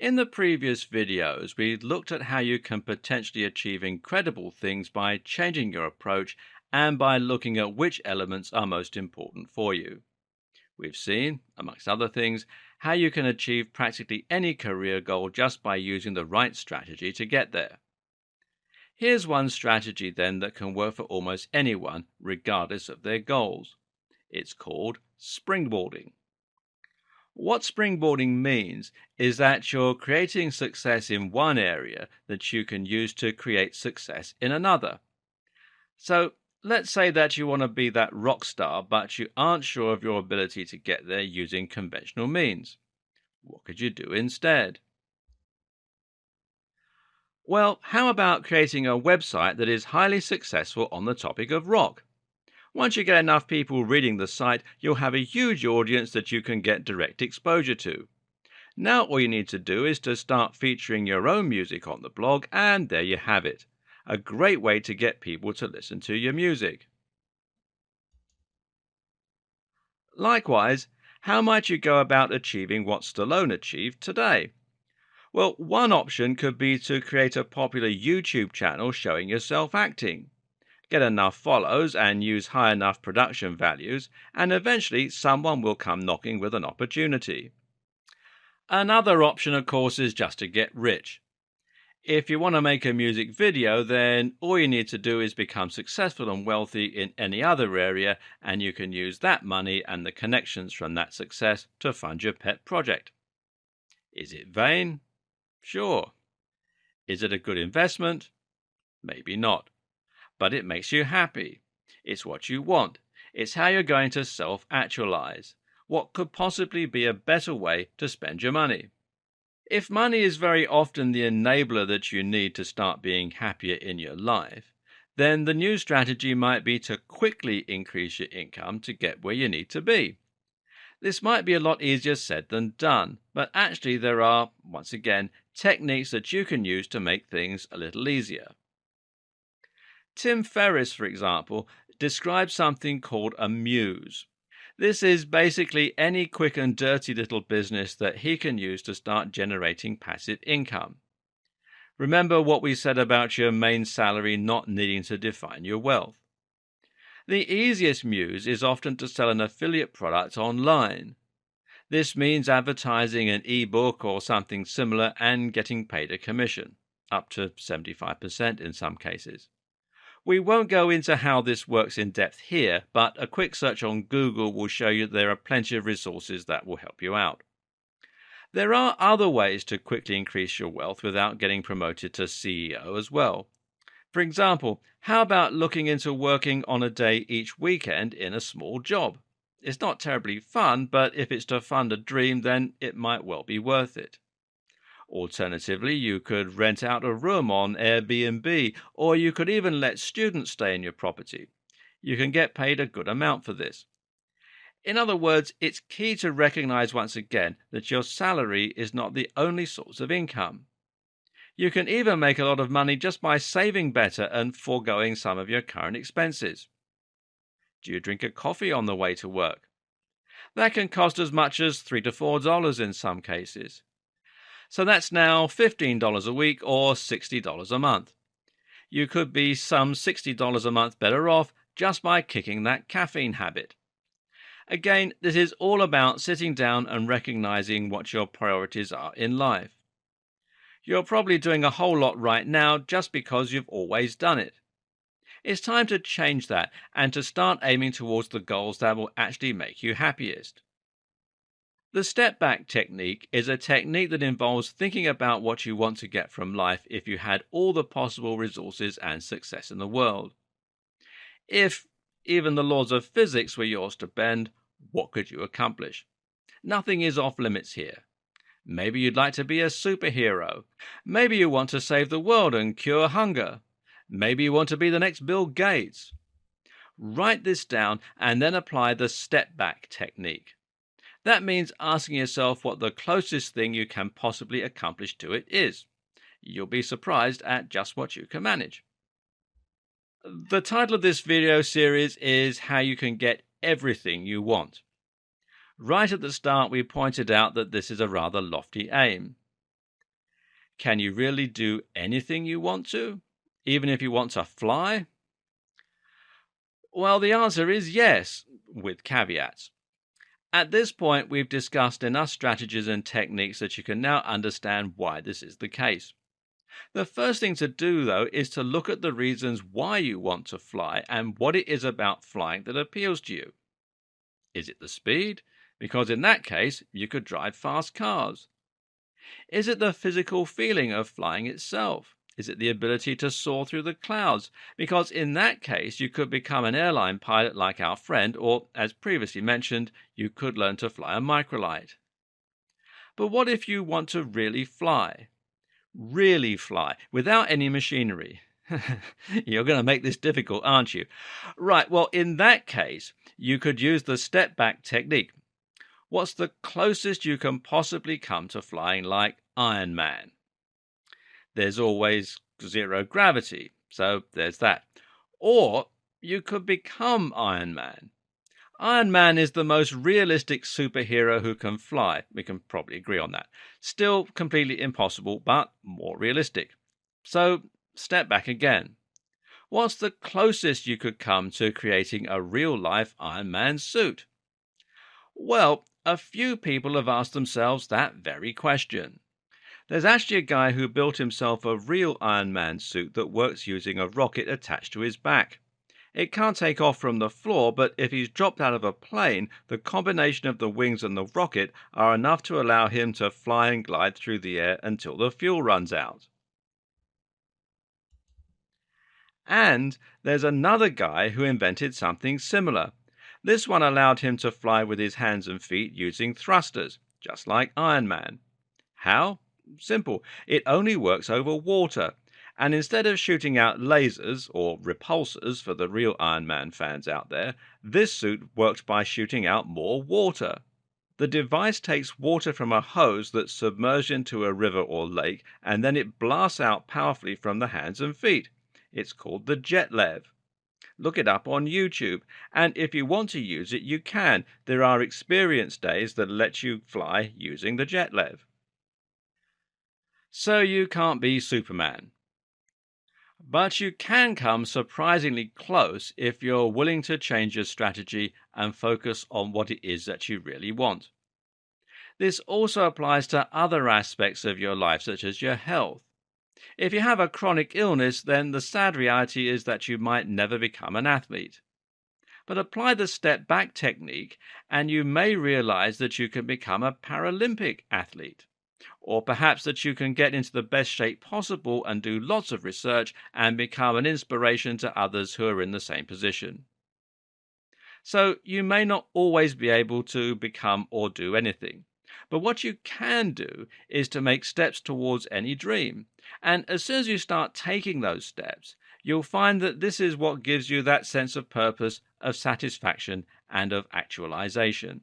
In the previous videos, we looked at how you can potentially achieve incredible things by changing your approach and by looking at which elements are most important for you. We've seen, amongst other things, how you can achieve practically any career goal just by using the right strategy to get there. Here's one strategy then that can work for almost anyone, regardless of their goals. It's called springboarding. What springboarding means is that you're creating success in one area that you can use to create success in another. So let's say that you want to be that rock star, but you aren't sure of your ability to get there using conventional means. What could you do instead? Well, how about creating a website that is highly successful on the topic of rock? Once you get enough people reading the site, you'll have a huge audience that you can get direct exposure to. Now all you need to do is to start featuring your own music on the blog, and there you have it. A great way to get people to listen to your music. Likewise, how might you go about achieving what Stallone achieved today? Well, one option could be to create a popular YouTube channel showing yourself acting. Get enough follows and use high enough production values, and eventually someone will come knocking with an opportunity. Another option, of course, is just to get rich. If you want to make a music video, then all you need to do is become successful and wealthy in any other area, and you can use that money and the connections from that success to fund your pet project. Is it vain? Sure. Is it a good investment? Maybe not. But it makes you happy. It's what you want. It's how you're going to self-actualize. What could possibly be a better way to spend your money? If money is very often the enabler that you need to start being happier in your life, then the new strategy might be to quickly increase your income to get where you need to be. This might be a lot easier said than done, but actually there are, once again, techniques that you can use to make things a little easier. Tim Ferriss, for example, describes something called a muse. This is basically any quick and dirty little business that he can use to start generating passive income. Remember what we said about your main salary not needing to define your wealth. The easiest muse is often to sell an affiliate product online. This means advertising an ebook or something similar and getting paid a commission, up to 75% in some cases. We won't go into how this works in depth here, but a quick search on Google will show you there are plenty of resources that will help you out. There are other ways to quickly increase your wealth without getting promoted to CEO as well. For example, how about looking into working on a day each weekend in a small job? It's not terribly fun, but if it's to fund a dream, then it might well be worth it. Alternatively, you could rent out a room on Airbnb, or you could even let students stay in your property. You can get paid a good amount for this. In other words, it's key to recognize once again that your salary is not the only source of income. You can even make a lot of money just by saving better and foregoing some of your current expenses. Do you drink a coffee on the way to work? That can cost as much as $3 to $4 in some cases. So that's now $15 a week or $60 a month. You could be some $60 a month better off just by kicking that caffeine habit. Again, this is all about sitting down and recognizing what your priorities are in life. You're probably doing a whole lot right now just because you've always done it. It's time to change that and to start aiming towards the goals that will actually make you happiest. The step-back technique is a technique that involves thinking about what you want to get from life if you had all the possible resources and success in the world. If even the laws of physics were yours to bend, what could you accomplish? Nothing is off limits here. Maybe you'd like to be a superhero. Maybe you want to save the world and cure hunger. Maybe you want to be the next Bill Gates. Write this down and then apply the step-back technique. That means asking yourself what the closest thing you can possibly accomplish to it is. You'll be surprised at just what you can manage. The title of this video series is How You Can Get Everything You Want. Right at the start, we pointed out that this is a rather lofty aim. Can you really do anything you want to, even if you want to fly? Well, the answer is yes, with caveats. At this point, we've discussed enough strategies and techniques that you can now understand why this is the case. The first thing to do, though, is to look at the reasons why you want to fly and what it is about flying that appeals to you. Is it the speed? Because in that case, you could drive fast cars. Is it the physical feeling of flying itself? Is it the ability to soar through the clouds? Because in that case, you could become an airline pilot like our friend, or, as previously mentioned, you could learn to fly a microlight. But what if you want to really fly? Really fly, without any machinery? You're going to make this difficult, aren't you? Right, well, in that case, you could use the step back technique. What's the closest you can possibly come to flying like Iron Man? There's always zero gravity, so there's that. Or you could become Iron Man. Iron Man is the most realistic superhero who can fly. We can probably agree on that. Still completely impossible, but more realistic. So step back again. What's the closest you could come to creating a real-life Iron Man suit? Well, a few people have asked themselves that very question. There's actually a guy who built himself a real Iron Man suit that works using a rocket attached to his back. It can't take off from the floor, but if he's dropped out of a plane, the combination of the wings and the rocket are enough to allow him to fly and glide through the air until the fuel runs out. And there's another guy who invented something similar. This one allowed him to fly with his hands and feet using thrusters, just like Iron Man. How? Simple. It only works over water. And instead of shooting out lasers, or repulsors for the real Iron Man fans out there, this suit works by shooting out more water. The device takes water from a hose that's submerged into a river or lake, and then it blasts out powerfully from the hands and feet. It's called the jet lev. Look it up on YouTube, and if you want to use it, you can. There are experience days that let you fly using the jet lev. So you can't be Superman. But you can come surprisingly close if you're willing to change your strategy and focus on what it is that you really want. This also applies to other aspects of your life, such as your health. If you have a chronic illness, then the sad reality is that you might never become an athlete. But apply the step back technique and you may realize that you can become a Paralympic athlete. Or perhaps that you can get into the best shape possible and do lots of research and become an inspiration to others who are in the same position. So you may not always be able to become or do anything. But what you can do is to make steps towards any dream. And as soon as you start taking those steps, you'll find that this is what gives you that sense of purpose, of satisfaction, and of actualization.